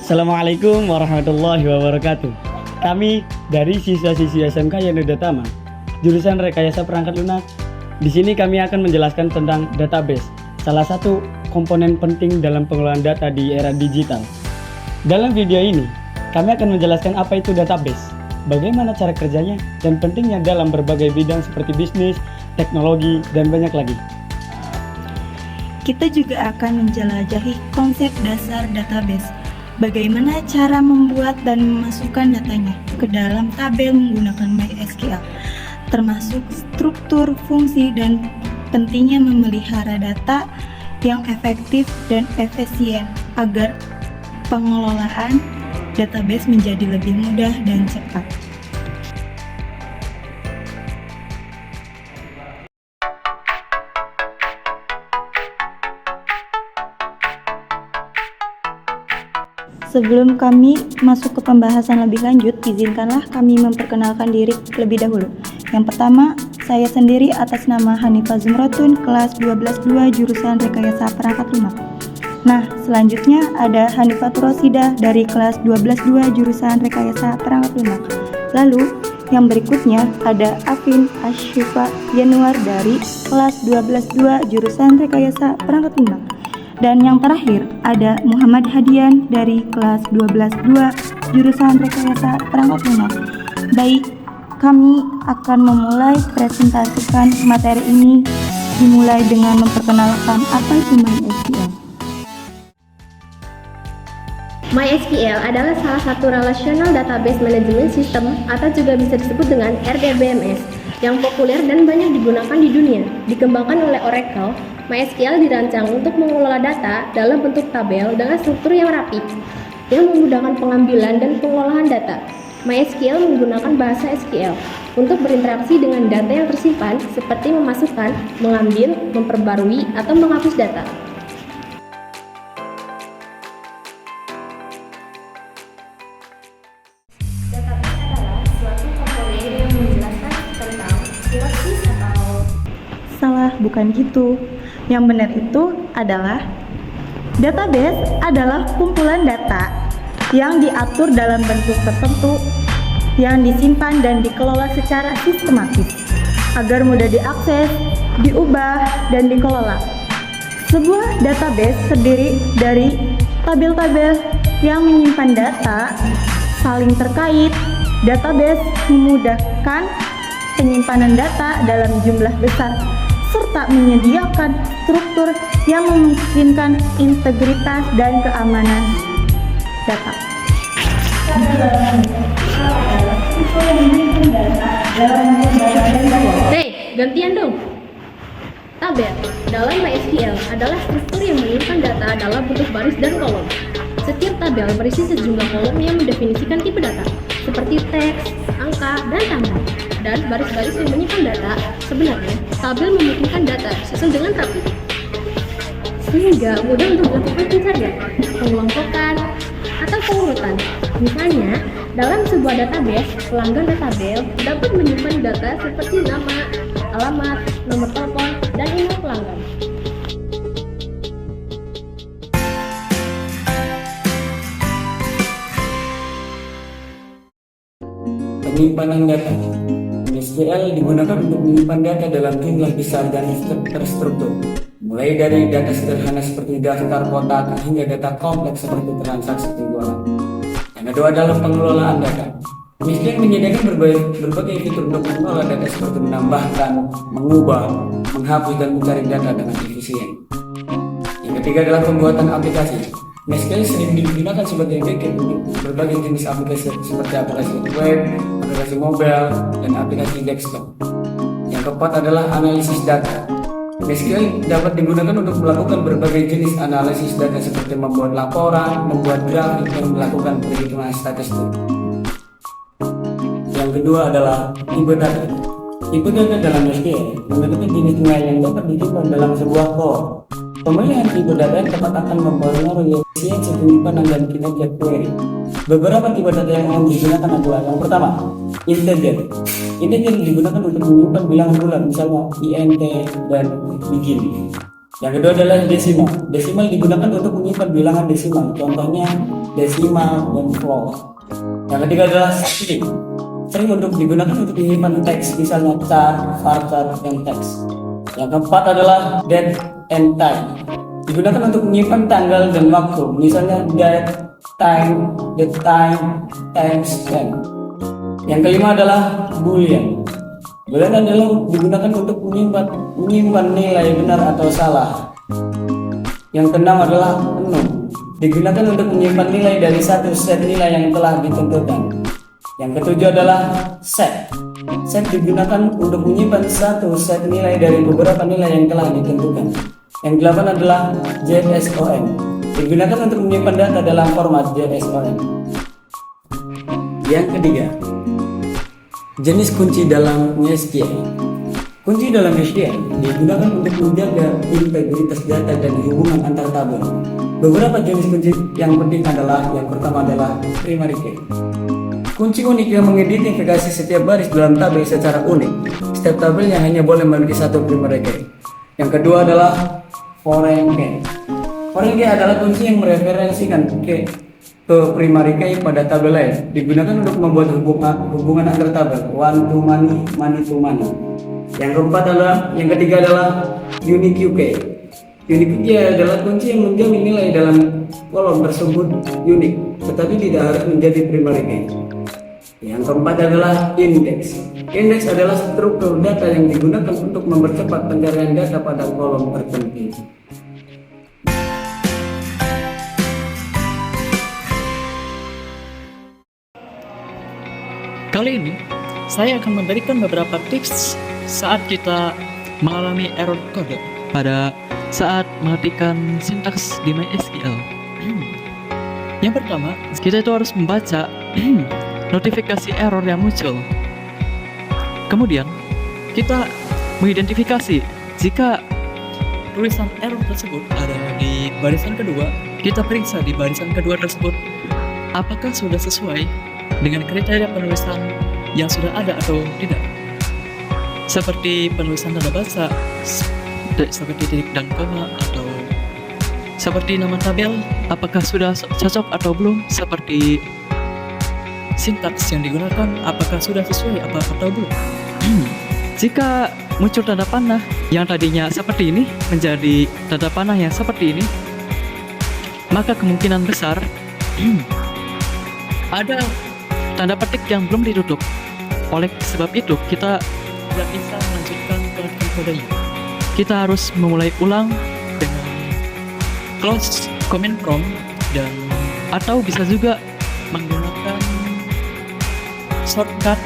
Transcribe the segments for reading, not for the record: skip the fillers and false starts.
Assalamualaikum warahmatullahi wabarakatuh. Kami dari siswa-siswi SMK Yanuda Tama, jurusan Rekayasa Perangkat Lunak. Di sini kami akan menjelaskan tentang database, salah satu komponen penting dalam pengelolaan data di era digital. Dalam video ini, kami akan menjelaskan apa itu database, bagaimana cara kerjanya, dan pentingnya dalam berbagai bidang seperti bisnis, teknologi, dan banyak lagi. Kita juga akan menjelajahi konsep dasar database, bagaimana cara membuat dan memasukkan datanya ke dalam tabel menggunakan MySQL, termasuk struktur, fungsi, dan pentingnya memelihara data yang efektif dan efisien agar pengelolaan database menjadi lebih mudah dan cepat. Sebelum kami masuk ke pembahasan lebih lanjut, izinkanlah kami memperkenalkan diri terlebih dahulu. Yang pertama, saya sendiri atas nama Hanifah Zumratun, kelas 12-2 jurusan Rekayasa Perangkat Lunak. Nah, selanjutnya ada Hanifah Turosida dari kelas 12-2 jurusan Rekayasa Perangkat Lunak. Lalu, yang berikutnya ada Afin Asyufa Yanuar dari kelas 12-2 jurusan Rekayasa Perangkat Lunak. Dan yang terakhir ada Muhammad Hadian dari kelas 12-2 jurusan Rekayasa Perangkat Lunak. Baik, kami akan memulai presentasikan materi ini dimulai dengan memperkenalkan apa itu MySQL. MySQL adalah salah satu Relational Database Management System atau juga bisa disebut dengan RDBMS yang populer dan banyak digunakan di dunia. Dikembangkan oleh Oracle, MySQL dirancang untuk mengelola data dalam bentuk tabel dengan struktur yang rapi, yang memudahkan pengambilan dan pengolahan data. MySQL menggunakan bahasa SQL untuk berinteraksi dengan data yang tersimpan, seperti memasukkan, mengambil, memperbarui, atau menghapus data. Database adalah suatu komponen yang menjelaskan tentang sinopsis atau... Salah, bukan gitu. Yang benar itu adalah database adalah kumpulan data yang diatur dalam bentuk tertentu yang disimpan dan dikelola secara sistematis agar mudah diakses, diubah, dan dikelola. Sebuah database terdiri dari tabel-tabel yang menyimpan data saling terkait. Database memudahkan penyimpanan data dalam jumlah besar serta menyediakan struktur yang memungkinkan integritas dan keamanan data. Hei, gantian dong! Tabel dalam MySQL adalah struktur yang menyimpan data dalam bentuk baris dan kolom. Setiap tabel berisi sejumlah kolom yang mendefinisikan tipe data, seperti teks, angka, dan tanggal. Dan baris-baris yang menyimpan data. Sebenarnya, tabel memungkinkan data disusun dengan rapi, sehingga mudah untuk melakukan pencarian, pengelompokan, atau pengurutan. Misalnya, dalam sebuah database, pelanggan database dapat menyimpan data seperti nama, alamat, nomor telepon, dan email pelanggan. Penyimpanan data. MySQL digunakan untuk menyimpan data dalam jumlah besar dan terstruktur, mulai dari data sederhana seperti daftar kotak hingga data kompleks seperti transaksi penjualan. Yang kedua adalah pengelolaan data. MySQL menyediakan berbagai fitur untuk mengelola data seperti menambahkan, mengubah, menghapus, dan mencari data dengan efisien. Yang ketiga adalah pembuatan aplikasi. MySQL sering digunakan sebagai backend untuk berbagai jenis aplikasi seperti aplikasi web, aplikasi mobile, dan aplikasi desktop. Yang keempat adalah analisis data. MySQL dapat digunakan untuk melakukan berbagai jenis analisis data seperti membuat laporan, membuat grafik, dan melakukan perhitungan statistik. Yang kedua adalah tipe data. Tipe data dalam MySQL memiliki jenis nilai yang dapat disimpan dalam sebuah core. Pemilihan tipe data yang tepat akan mempengaruhi efisiensi penyimpanan dan kinerja query. Beberapa tipe data yang umum digunakan adalah yang pertama, integer. Integer digunakan untuk menyimpan bilangan bulat, misalnya int dan begin. Yang kedua adalah desimal. Desimal digunakan untuk menyimpan bilangan desimal, contohnya desimal dan float. Yang ketiga adalah string. String untuk digunakan untuk menyimpan teks, misalnya chart, varchar, dan teks. Yang keempat adalah date and time. Digunakan untuk menyimpan tanggal dan waktu, misalnya date, time, timestamp. Yang kelima adalah boolean. Boolean adalah digunakan untuk menyimpan nilai benar atau salah. Yang keenam adalah enum. Digunakan untuk menyimpan nilai dari satu set nilai yang telah ditentukan. Yang ketujuh adalah set. Set digunakan untuk menyimpan satu set nilai dari beberapa nilai yang telah ditentukan. Yang delapan adalah JSON. Digunakan untuk menyimpan data dalam format JSON. Yang ketiga, jenis kunci dalam SQL. Kunci dalam SQL digunakan untuk menjaga integritas data dan hubungan antar tabel. Beberapa jenis kunci yang penting adalah, yang pertama adalah primary key. Kunci unik yang mengidentifikasi setiap baris dalam tabel secara unik. Setiap tabelnya hanya boleh memiliki satu primary key. Yang kedua adalah foreign key. Foreign key adalah kunci yang mereferensikan ke primary key pada tabel lain. Digunakan untuk membuat hubungan antar tabel, one to many, many to many. Yang ketiga adalah unique key. Unique key adalah kunci yang menjamin nilai dalam kolom tersebut unik, tetapi tidak harus menjadi primary key. Yang keempat adalah index. Index adalah struktur data yang digunakan untuk mempercepat pencarian data pada kolom tertentu. Kali ini, saya akan memberikan beberapa tips saat kita mengalami error kode pada saat mengetikkan sintaks di MySQL. Yang pertama, kita itu harus membaca notifikasi error yang muncul. Kemudian, kita mengidentifikasi jika tulisan error tersebut ada di barisan kedua, kita periksa di barisan kedua tersebut apakah sudah sesuai dengan kriteria penulisan yang sudah ada atau tidak. Seperti penulisan tanda bahasa, seperti titik dan koma, atau seperti nama tabel, apakah sudah cocok atau belum, seperti sintaks yang digunakan, apakah sudah sesuai atau belum. Jika muncul tanda panah yang tadinya seperti ini menjadi tanda panah yang seperti ini, maka kemungkinan besar ada tanda petik yang belum ditutup. Oleh sebab itu, kita tidak bisa melanjutkan pengetikkan kodenya. Kita harus memulai ulang dengan close command prompt dan atau bisa juga menggunakan shortcut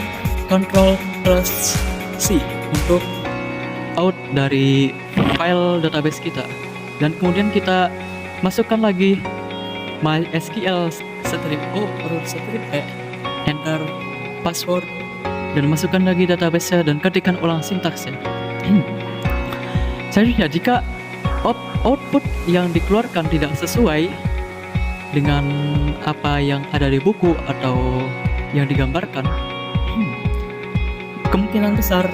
Ctrl plus C untuk out dari file database kita. Dan kemudian kita masukkan lagi MySQL /o root /e, enter password, dan masukkan lagi database-nya dan ketikkan ulang sintaksnya. Selanjutnya, jika output yang dikeluarkan tidak sesuai dengan apa yang ada di buku atau yang digambarkan, kemungkinan besar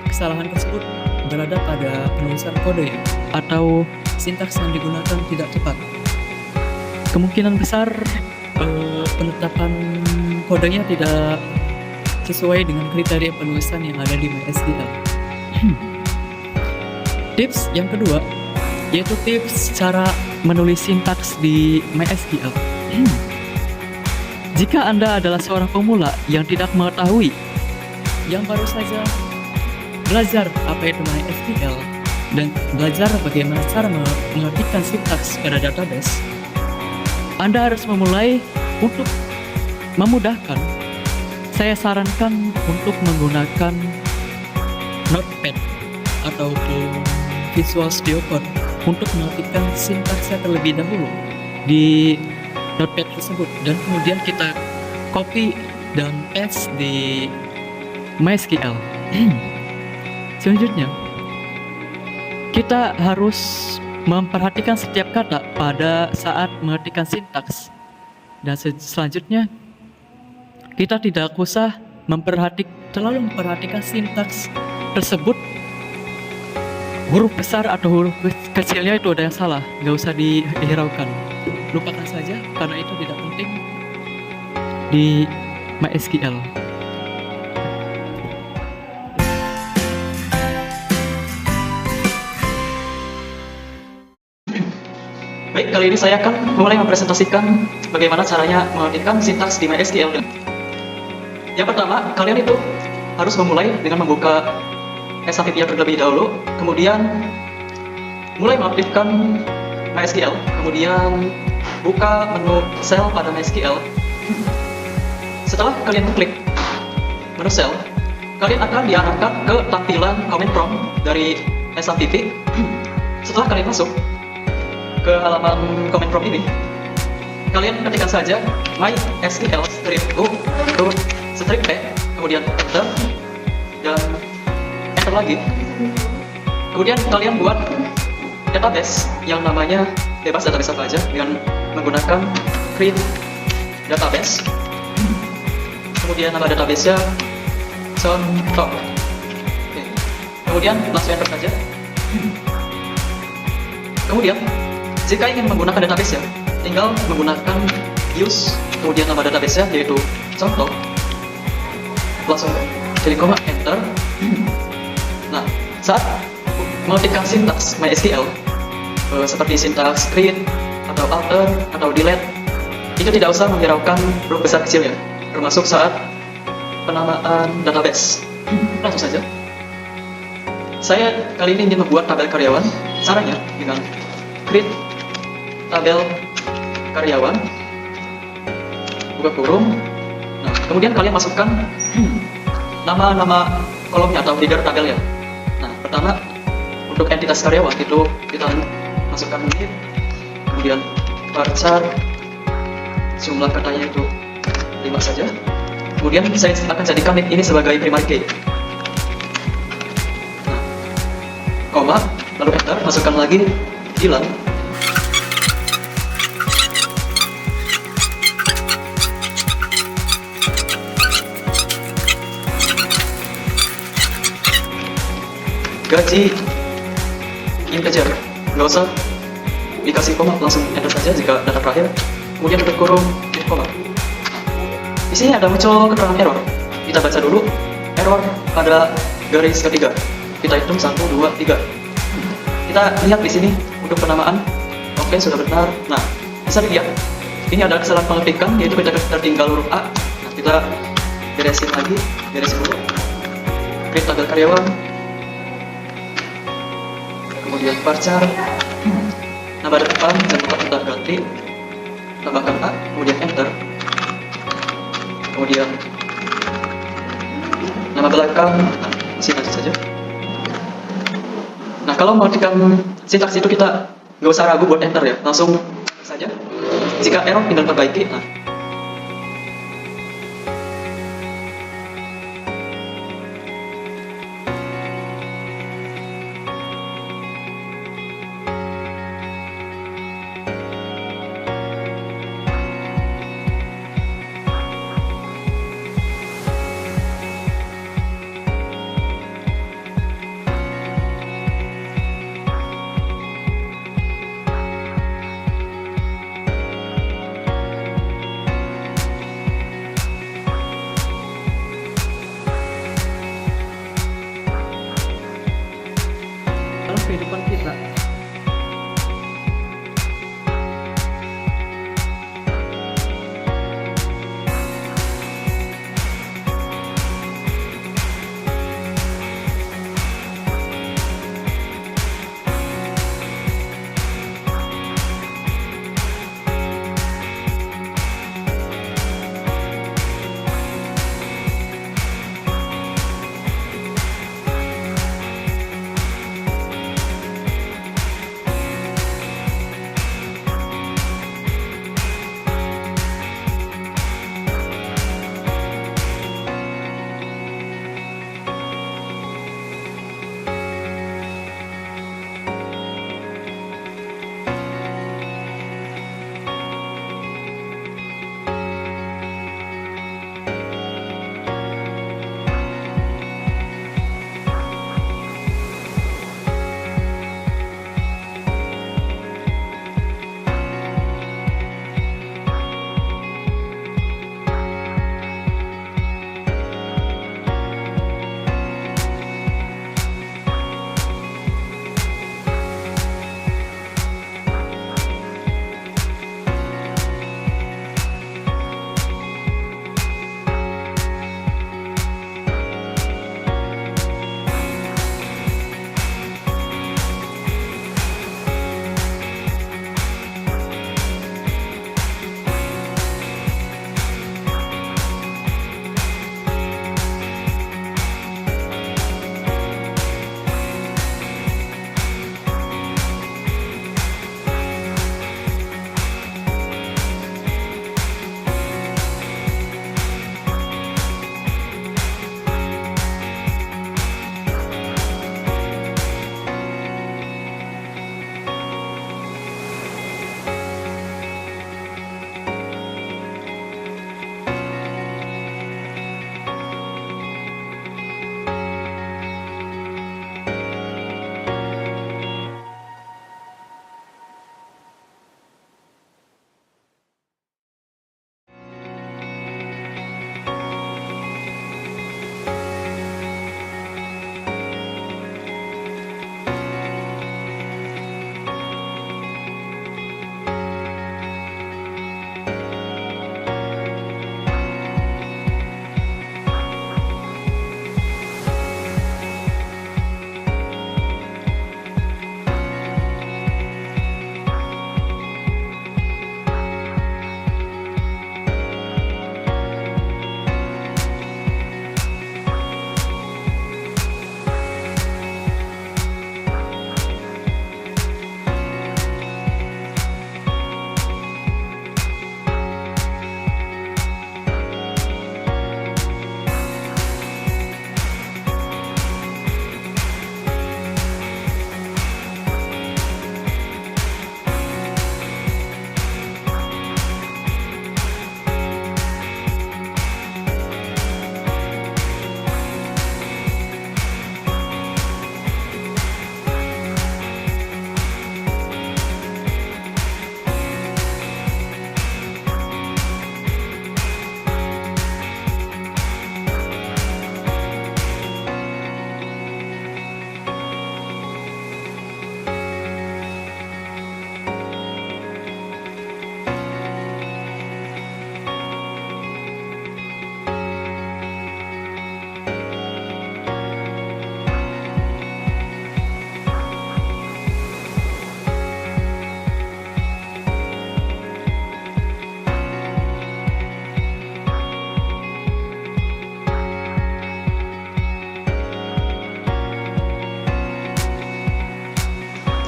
kesalahan tersebut berada pada penulisan kode atau sintaks yang digunakan tidak tepat. Kemungkinan besar penetapan kodenya tidak sesuai dengan kriteria penulisan yang ada di MySQL. Tips yang kedua yaitu tips cara menulis sintaks di MySQL. Jika Anda adalah seorang pemula yang tidak mengetahui, yang baru saja belajar apa itu MySQL dan belajar bagaimana cara mengetikkan sintaks pada database, Anda harus memulai. Untuk memudahkan, saya sarankan untuk menggunakan Notepad ataupun Visual Studio Code untuk mengetikkan sintaksnya terlebih dahulu di Notepad tersebut, dan kemudian kita copy dan paste di MySQL. Selanjutnya, kita harus memperhatikan setiap kata pada saat mengetikkan sintaks. Dan selanjutnya, kita tidak usah terlalu memperhatikan sintaks tersebut huruf besar atau huruf kecilnya itu ada yang salah, nggak usah dihiraukan, lupakan saja karena itu tidak penting di MySQL. Baik, kali ini saya akan mulai mempresentasikan bagaimana caranya mengetikkan sintaks di MySQL. Yang pertama, kalian itu harus memulai dengan membuka SAPI terlebih dahulu, kemudian mulai mengaktifkan MySQL, kemudian buka menu cell pada MySQL. Setelah kalian klik menu cell, kalian akan diarahkan ke tampilan command prompt dari SAPI. Setelah kalian masuk ke halaman command prompt ini, kalian ketikkan saja MySQL -u /p, kemudian enter, dan enter lagi. Kemudian kalian buat database yang namanya bebas database apa aja dengan menggunakan create database. Kemudian nama database-nya contoh. Oke. Kemudian langsung enter saja. Kemudian jika ingin menggunakan database-nya, tinggal menggunakan use, kemudian nama database-nya yaitu contoh, langsung pilih koma, enter. Nah, saat mengetikkan sintaks MySQL seperti sintaks create atau alter atau delete, itu tidak usah menghiraukan huruf besar kecilnya, termasuk saat penamaan database. Langsung saja. Saya kali ini ingin membuat tabel karyawan. Caranya dengan create tabel karyawan, buka kurung. Nah, kemudian kalian masukkan nama-nama kolomnya atau header tabelnya. Nah, pertama untuk entitas karyawan itu kita masukkan unit, kemudian varchar, jumlah katanya itu 5 saja. Kemudian saya akan jadikan ini sebagai primary key. Nah, koma, lalu enter, masukkan lagi bilang. Gaji integer, nggak usah dikasih koma, langsung enter saja jika data terakhir. Kemudian tutup kurung, koma. Di sini ada muncul keterangan error. Kita baca dulu error pada garis ketiga. Kita hitung 1, 2, 3. Kita lihat di sini untuk penamaan. Oke, sudah benar. Nah, bisa dilihat ini ada kesalahan pengetikan, yaitu kita tertinggal huruf A. Nah, kita beresin lagi, beresin dulu. Create tabel karyawan, kemudian varchar, nama depan jangan lupa kita ganti, tambahkan A, kemudian enter, kemudian nama belakang, nah, isi aja saja. Nah, kalau mau mengetikkan sintaks itu kita nggak usah ragu buat enter ya, langsung saja. Jika error tinggal perbaiki. Nah, dalam kehidupan kita,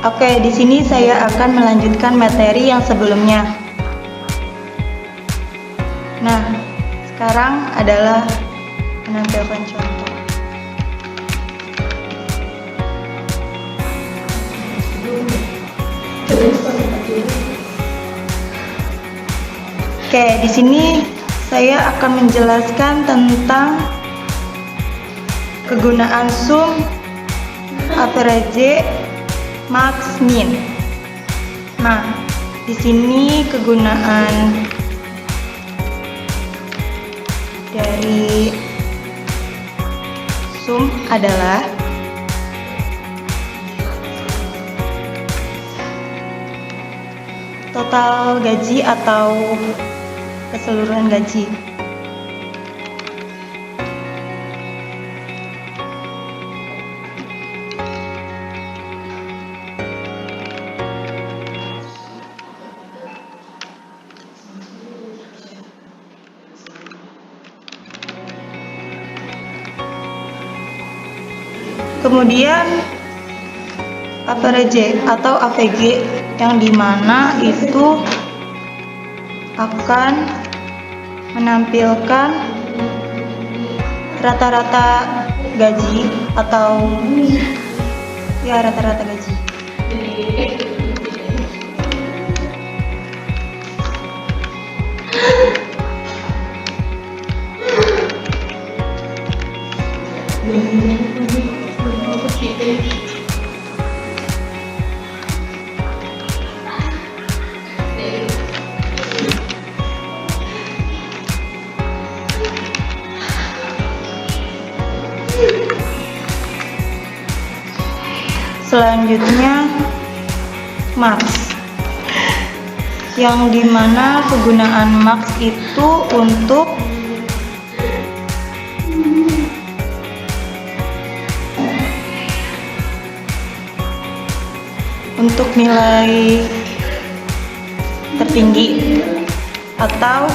Oke, di sini saya akan melanjutkan materi yang sebelumnya. Nah, sekarang adalah menampilkan contoh. Oke, di sini saya akan menjelaskan tentang kegunaan sum, average, max, min. Nah, di sini kegunaan dari sum adalah total gaji atau keseluruhan gaji. Kemudian average atau AVG yang dimana itu akan menampilkan rata-rata gaji atau ya rata-rata gaji. Selanjutnya max, yang dimana kegunaan max itu untuk nilai tertinggi atau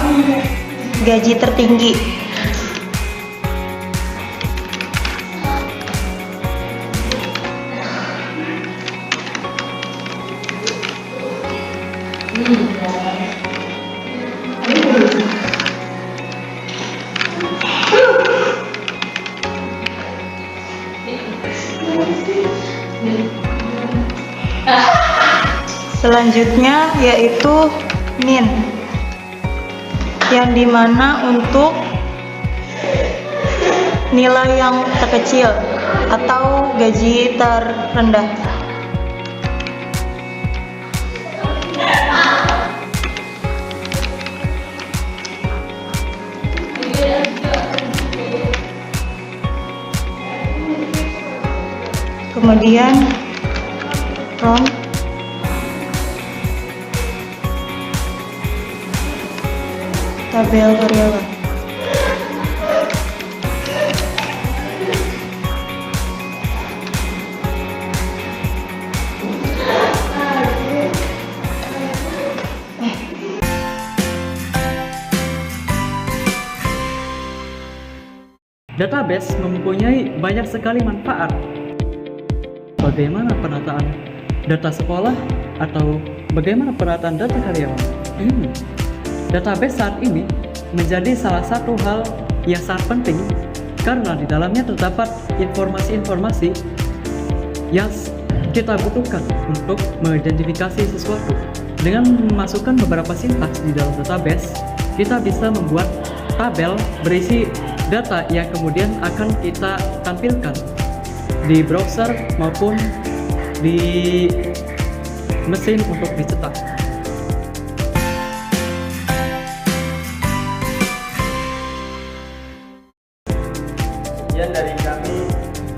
gaji tertinggi. Selanjutnya yaitu min, yang dimana untuk nilai yang terkecil atau gaji terendah. Kemudian round, tabel karyawan. Database mempunyai banyak sekali manfaat. Bagaimana penataan data sekolah atau bagaimana penataan data karyawan? Database saat ini menjadi salah satu hal yang sangat penting karena di dalamnya terdapat informasi-informasi yang kita butuhkan untuk mengidentifikasi sesuatu. Dengan memasukkan beberapa sintaks di dalam database, kita bisa membuat tabel berisi data yang kemudian akan kita tampilkan di browser maupun di mesin untuk dicetak. Sekian dari kami,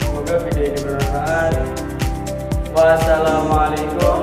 semoga video ini bermanfaat. Wassalamualaikum